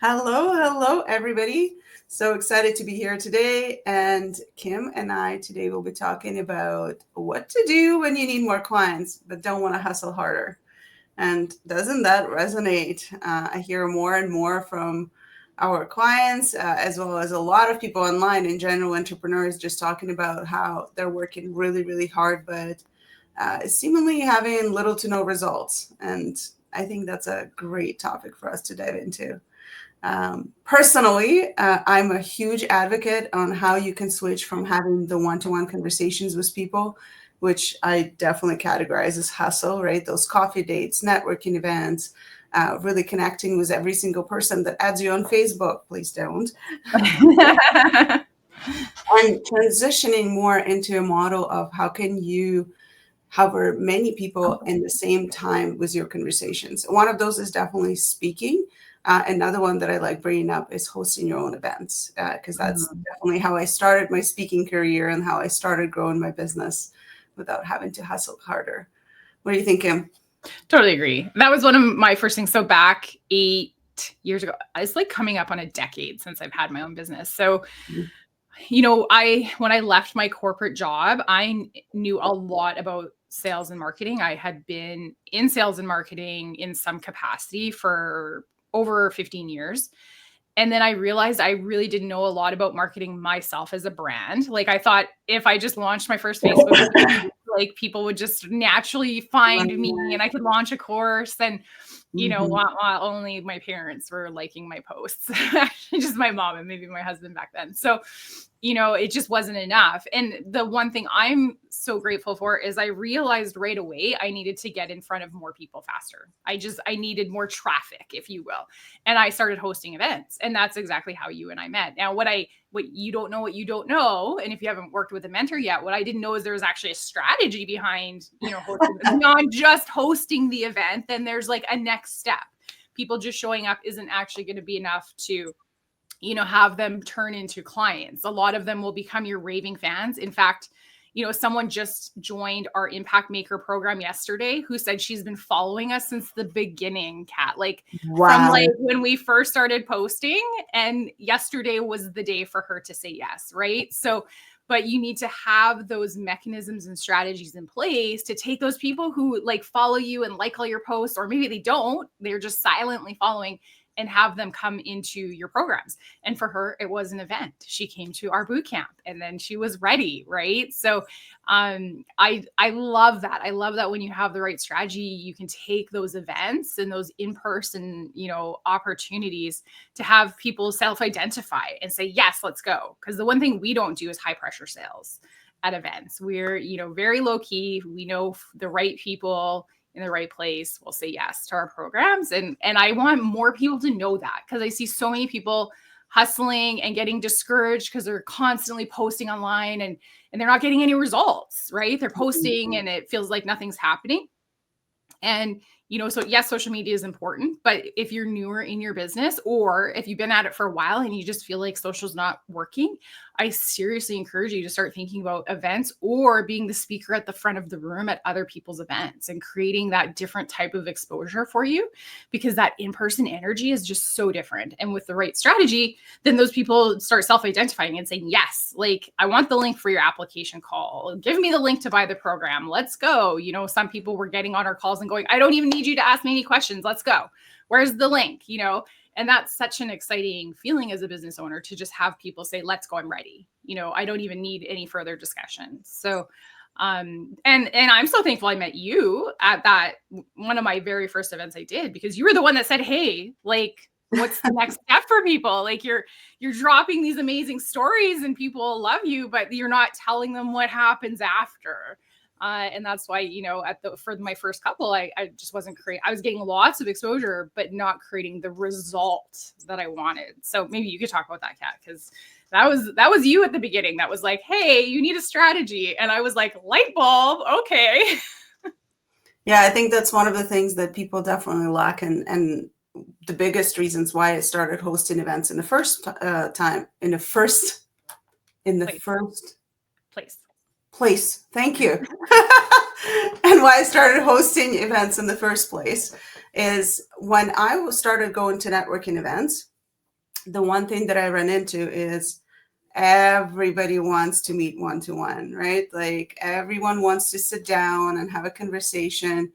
Hello, everybody. So excited to be here today. And Kim and I today will be talking about what to do when you need more clients but don't want to hustle harder. And doesn't that resonate? I hear more and more from our clients, as well as a lot of people online in general, entrepreneurs just talking about how they're working really, really hard, but seemingly having little to no results. And I think that's a great topic for us to dive into. Personally, I'm a huge advocate on how you can switch from having the one-to-one conversations with people, which I definitely categorize as hustle, right? Those coffee dates, networking events, really connecting with every single person that adds you on Facebook. Please don't. And transitioning more into a model of how can you hover many people in the same time with your conversations. One of those is definitely speaking. Another one that I like bringing up is hosting your own events, because that's definitely how I started my speaking career and how I started growing my business without having to hustle harder. What do you think, Kim? Totally agree. That was one of my first things. So back 8 years ago, it's like coming up on a decade since I've had my own business. So when I left my corporate job, I knew a lot about sales and marketing. I had been in sales and marketing in some capacity for over 15 years. And then I realized I really didn't know a lot about marketing myself as a brand. Like I thought if I just launched my first Facebook page, like people would just naturally find me and I could launch a course. And while only my parents were liking my posts, just my mom and maybe my husband back then. So, it just wasn't enough. And the one thing I'm so grateful for is I realized right away I needed to get in front of more people faster. I needed more traffic, if you will. And I started hosting events. And that's exactly how you and I met. Now, what you don't know, and if you haven't worked with a mentor yet, what I didn't know is there was actually a strategy behind, hosting, not just hosting the event. Then there's like a next step. People just showing up isn't actually going to be enough to have them turn into clients. A lot of them will become your raving fans. In fact, someone just joined our Impact Maker program yesterday who said she's been following us since the beginning, Kat. From when we first started posting, and yesterday was the day for her to say yes, right? So, but you need to have those mechanisms and strategies in place to take those people who follow you and like all your posts, or maybe they don't, they're just silently following, and have them come into your programs. And for her, it was an event. She came to our boot camp and then she was ready, right? So I love that. I love that when you have the right strategy, you can take those events and those in-person, opportunities to have people self-identify and say, yes, let's go. Because the one thing we don't do is high pressure sales at events. We're, very low key. We know the right people in the right place will say yes to our programs. And I want more people to know that, because I see so many people hustling and getting discouraged because they're constantly posting online and they're not getting any results, right? They're posting and it feels like nothing's happening. And, so yes, social media is important, but if you're newer in your business, or if you've been at it for a while and you just feel like social's not working, I seriously encourage you to start thinking about events or being the speaker at the front of the room at other people's events and creating that different type of exposure for you, because that in-person energy is just so different. And with the right strategy, then those people start self-identifying and saying, yes, I want the link for your application call. Give me the link to buy the program. Let's go. Some people were getting on our calls and going, I don't even need you to ask me any questions. Let's go. Where's the link? And that's such an exciting feeling as a business owner to just have people say, let's go, I'm ready. I don't even need any further discussion. So, and I'm so thankful I met you at that, one of my very first events I did, because you were the one that said, hey, what's the next step for people? You're dropping these amazing stories and people love you, but you're not telling them what happens after. And that's why, for my first couple, I just wasn't I was getting lots of exposure, but not creating the result that I wanted. So maybe you could talk about that, Kat, because that was you at the beginning. That was like, hey, you need a strategy. And I was like, light bulb. Okay. Yeah, I think that's one of the things that people definitely lack. And the biggest reasons why I started hosting events in the first place. Thank you. And why I started hosting events in the first place is when I started going to networking events, the one thing that I run into is everybody wants to meet one to one, right? Like everyone wants to sit down and have a conversation.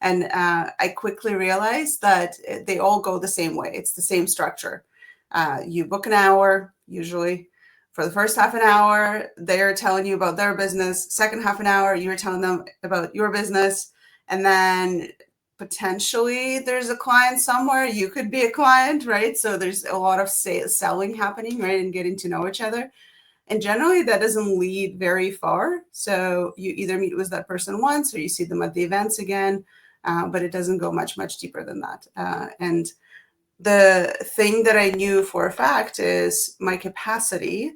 And I quickly realized that they all go the same way. It's the same structure. You book an hour, usually. For the first half an hour, they're telling you about their business. Second half an hour, you're telling them about your business. And then potentially there's a client somewhere. You could be a client, right? So there's a lot of selling happening, right? And getting to know each other. And generally that doesn't lead very far. So you either meet with that person once or you see them at the events again, but it doesn't go much deeper than that. And the thing that I knew for a fact is my capacity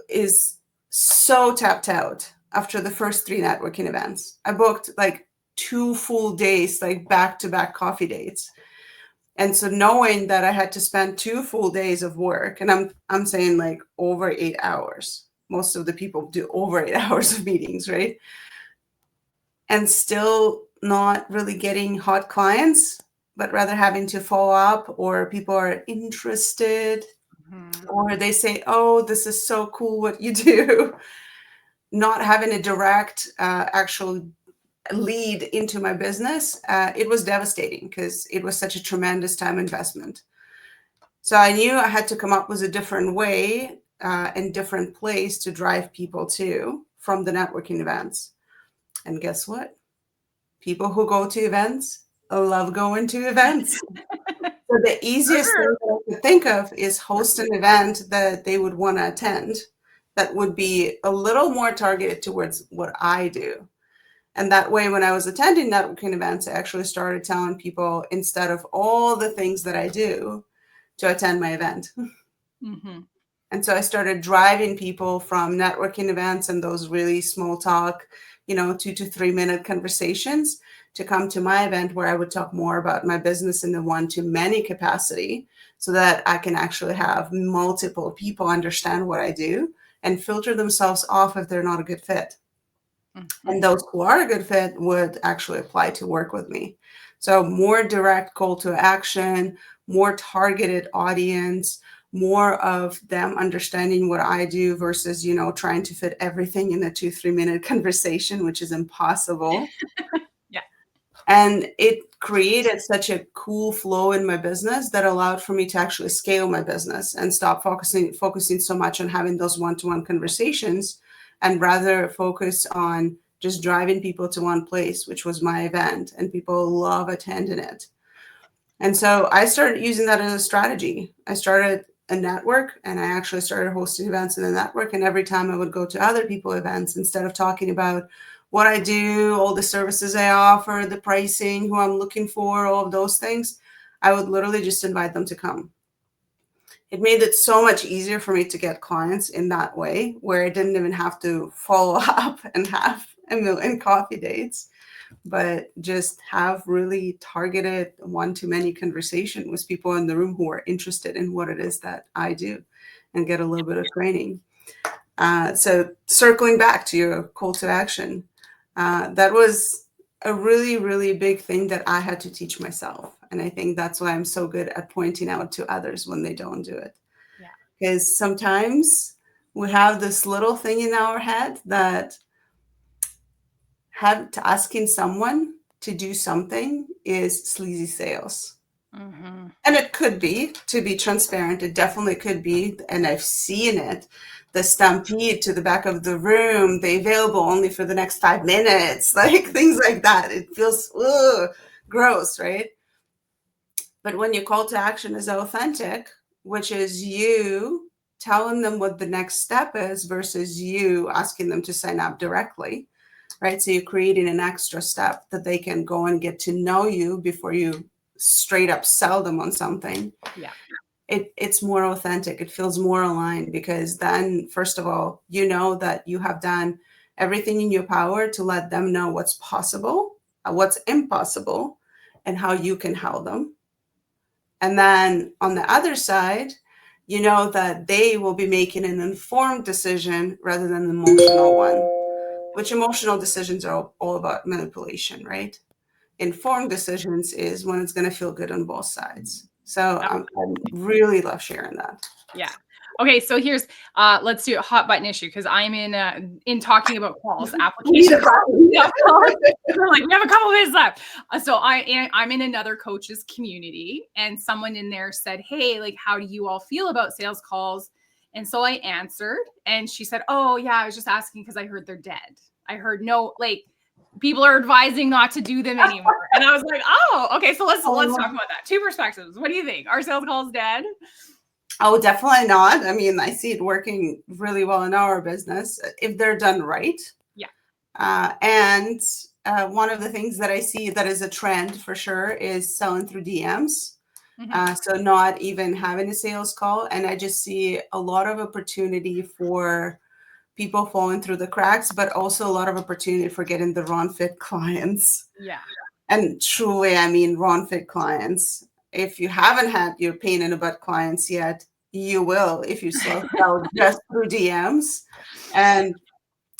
is so tapped out after the first 3 networking events. I booked like 2 full days, like back-to-back coffee dates. And so knowing that I had to spend 2 full days of work, and I'm saying like over 8 hours. Most of the people do over 8 hours of meetings, right? And still not really getting hot clients, but rather having to follow up, or people are interested, or they say, oh, this is so cool what you do. Not having a direct actual lead into my business, it was devastating because it was such a tremendous time investment. So I knew I had to come up with a different way and different place to drive people to from the networking events. And guess what? People who go to events love going to events. So the easiest thing that I could think of is host an event that they would want to attend that would be a little more targeted towards what I do. And that way, when I was attending networking events, I actually started telling people, instead of all the things that I do, to attend my event. Mm-hmm. And so I started driving people from networking events and those really small talk, 2 to 3 minute conversations, to come to my event where I would talk more about my business in the one-to-many capacity, so that I can actually have multiple people understand what I do and filter themselves off if they're not a good fit. Mm-hmm. And those who are a good fit would actually apply to work with me. So more direct call to action, more targeted audience, more of them understanding what I do versus, trying to fit everything in a 2-3 minute conversation, which is impossible. Yeah. And it created such a cool flow in my business that allowed for me to actually scale my business and stop focusing so much on having those one-to-one conversations, and rather focus on just driving people to one place, which was my event, and people love attending it. And so I started using that as a strategy. I started a network, and I actually started hosting events in the network. And every time I would go to other people events, instead of talking about what I do, all the services I offer, the pricing, who I'm looking for, all of those things, I would literally just invite them to come. It made it so much easier for me to get clients in that way, where I didn't even have to follow up and have a million coffee dates, but just have really targeted one-to-many conversation with people in the room who are interested in what it is that I do, and get a little bit of training. So circling back to your call to action, that was a really, really big thing that I had to teach myself. And I think that's why I'm so good at pointing out to others when they don't do it. Yeah. Because sometimes we have this little thing in our head that asking someone to do something is sleazy sales. Mm-hmm. And it could be, to be transparent, it definitely could be. And I've seen it. The stampede to the back of the room, the available only for the next 5 minutes, like things like that. It feels gross, right? But when your call to action is authentic, which is you telling them what the next step is versus you asking them to sign up directly, right? So you're creating an extra step that they can go and get to know you before you straight up sell them on something. Yeah. It's more authentic. It feels more aligned, because then, first of all, you know that you have done everything in your power to let them know what's possible, what's impossible, and how you can help them. And then on the other side, you know that they will be making an informed decision rather than an emotional one, which emotional decisions are all about manipulation, right? Informed decisions is when it's going to feel good on both sides. So I really love sharing that. Yeah. Okay, so here's let's do a hot button issue because I'm in talking about calls, application calls. We're like, we have a couple minutes left. So I'm in another coach's community, and someone in there said, "Hey, like, how do you all feel about sales calls?" And so I answered, and she said, "Oh yeah, I was just asking because I heard they're dead. I heard no, like, people are advising not to do them anymore." And I was like, "Oh, okay, so let's talk about that. Two perspectives. What do you think? Are sales calls dead?" Oh, definitely not. I mean, I see it working really well in our business if they're done right. Yeah. And one of the things that I see that is a trend for sure is selling through DMs. So not even having a sales call. And I just see a lot of opportunity for people falling through the cracks, but also a lot of opportunity for getting the wrong fit clients. Yeah. And truly, I mean, wrong fit clients. If you haven't had your pain in the butt clients yet, you will if you slow down just through DMs. And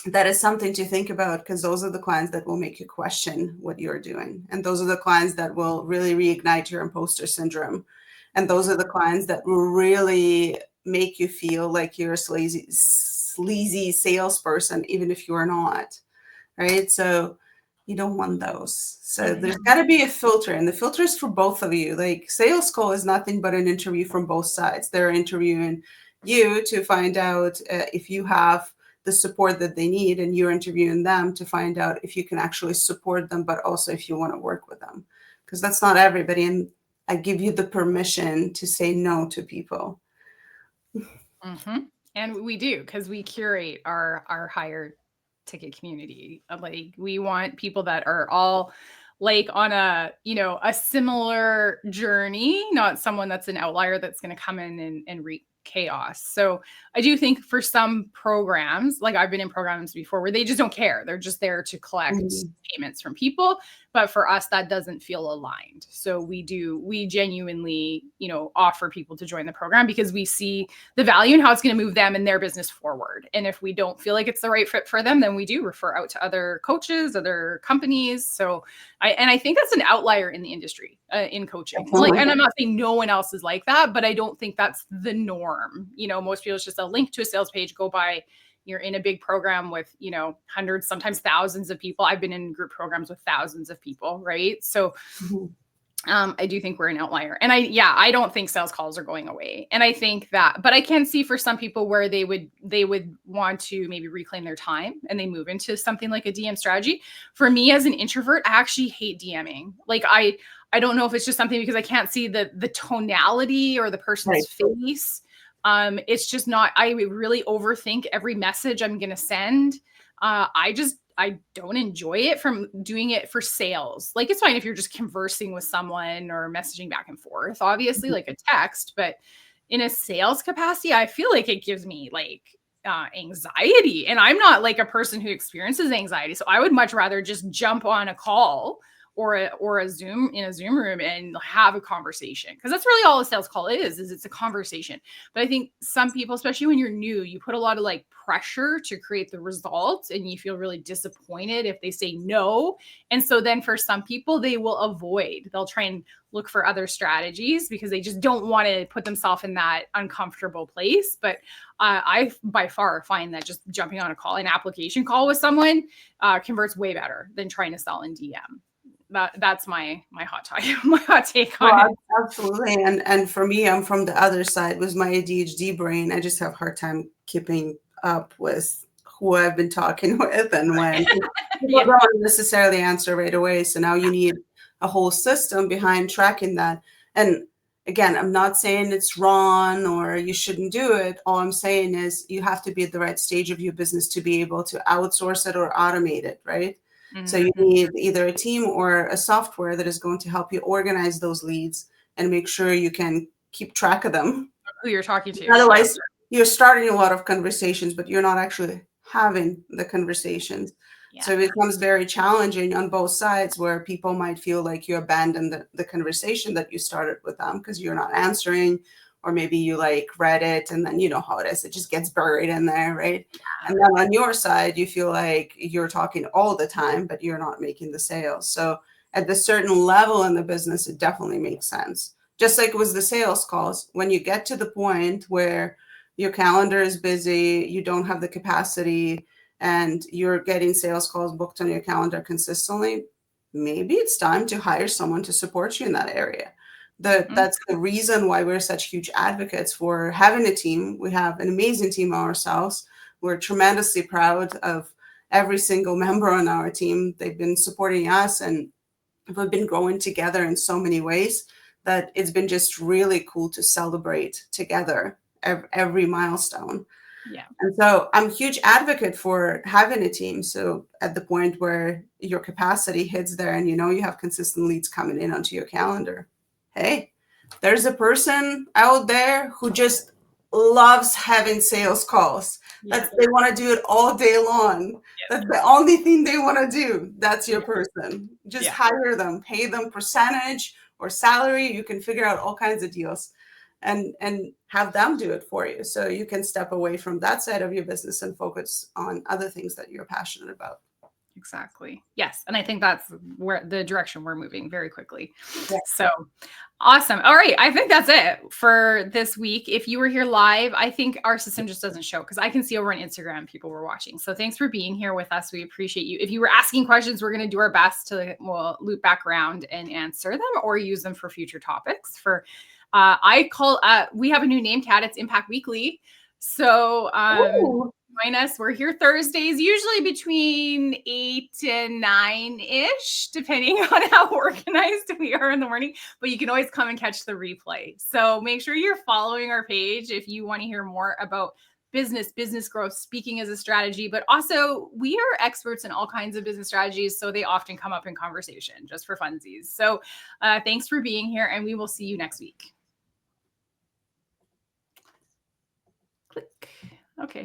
that is something to think about because those are the clients that will make you question what you're doing. And those are the clients that will really reignite your imposter syndrome. And those are the clients that will really make you feel like you're a sleazy salesperson, even if you're not, right? So you don't want those. So there's got to be a filter, and the filter is for both of you. Like sales call is nothing but an interview from both sides. They're interviewing you to find out if you have the support that they need, and you're interviewing them to find out if you can actually support them, but also if you want to work with them, because that's not everybody. And I give you the permission to say no to people. And we do, because we curate our higher ticket community. Like, we want people that are all like on a, a similar journey, not someone that's an outlier that's going to come in and wreak chaos. So I do think for some programs, like I've been in programs before where they just don't care. They're just there to collect payments from people. But for us, that doesn't feel aligned. So we genuinely, offer people to join the program because we see the value and how it's going to move them and their business forward. And if we don't feel like it's the right fit for them, then we do refer out to other coaches, other companies. So I think that's an outlier in the industry, in coaching. Like, and I'm not saying no one else is like that, but I don't think that's the norm. Most people, it's just a link to a sales page, go by. You're in a big program with, hundreds, sometimes thousands of people. I've been in group programs with thousands of people, right? So I do think we're an outlier. And I don't think sales calls are going away. And I think that, but I can see for some people where they would want to maybe reclaim their time and they move into something like a DM strategy. For me as an introvert, I actually hate DMing. Like I don't know if it's just something because I can't see the tonality or the person's face. It's just not, I really overthink every message I'm going to send. I don't enjoy it from doing it for sales. Like, it's fine if you're just conversing with someone or messaging back and forth, obviously, like a text, but in a sales capacity, I feel like it gives me like anxiety, and I'm not like a person who experiences anxiety. So I would much rather just jump on a call or a Zoom in a Zoom room and have a conversation. Because that's really all a sales call is it's a conversation. But I think some people, especially when you're new, you put a lot of like pressure to create the results and you feel really disappointed if they say no. And so then for some people, they will avoid, they'll try and look for other strategies because they just don't want to put themselves in that uncomfortable place. But I by far find that just jumping on a call, an application call with someone converts way better than trying to sell in DM. That's my hot take on it. Absolutely. And for me, I'm from the other side. With my ADHD brain, I just have a hard time keeping up with who I've been talking with and when people don't necessarily answer right away. So now you need a whole system behind tracking that. And again, I'm not saying it's wrong or you shouldn't do it. All I'm saying is you have to be at the right stage of your business to be able to outsource it or automate it, right? So you need either a team or a software that is going to help you organize those leads and make sure you can keep track of them. Who you're talking to. Otherwise, you're starting a lot of conversations, but you're not actually having the conversations. Yeah. So it becomes very challenging on both sides where people might feel like you abandoned the conversation that you started with them because you're not answering. Or maybe you like read it and then you know how it is. It just gets buried in there, right? Yeah. And then on your side, you feel like you're talking all the time, but you're not making the sales. So at the certain level in the business, it definitely makes sense just like with the sales calls, when you get to the point where your calendar is busy, you don't have the capacity, and you're getting sales calls booked on your calendar consistently, maybe it's time to hire someone to support you in that area. That's the reason why we're such huge advocates for having a team. We have an amazing team ourselves. We're tremendously proud of every single member on our team. They've been supporting us, and we've been growing together in so many ways that it's been just really cool to celebrate together every milestone. Yeah. And so I'm a huge advocate for having a team. So at the point where your capacity hits there and you know you have consistent leads coming in onto your calendar, hey, there's a person out there who just loves having sales calls. Yeah. They want to do it all day long. That's the only thing they want to do. That's your person. Just hire them, pay them percentage or salary. You can figure out all kinds of deals and have them do it for you. So you can step away from that side of your business and focus on other things that you're passionate about. Exactly. Yes. And I think that's where the direction we're moving very quickly. Yeah. So awesome. All right. I think that's it for this week. If you were here live, I think our system just doesn't show because I can see over on Instagram people were watching. So thanks for being here with us. We appreciate you. If you were asking questions, we're going to do our best to loop back around and answer them or use them for future topics. We have a new name, Kat. It's Impact Weekly. So join us. We're here Thursdays, usually between 8 and 9-ish, depending on how organized we are in the morning. But you can always come and catch the replay. So make sure you're following our page if you want to hear more about business growth, speaking as a strategy. But also, we are experts in all kinds of business strategies, so they often come up in conversation just for funsies. So thanks for being here, and we will see you next week. Click. Okay.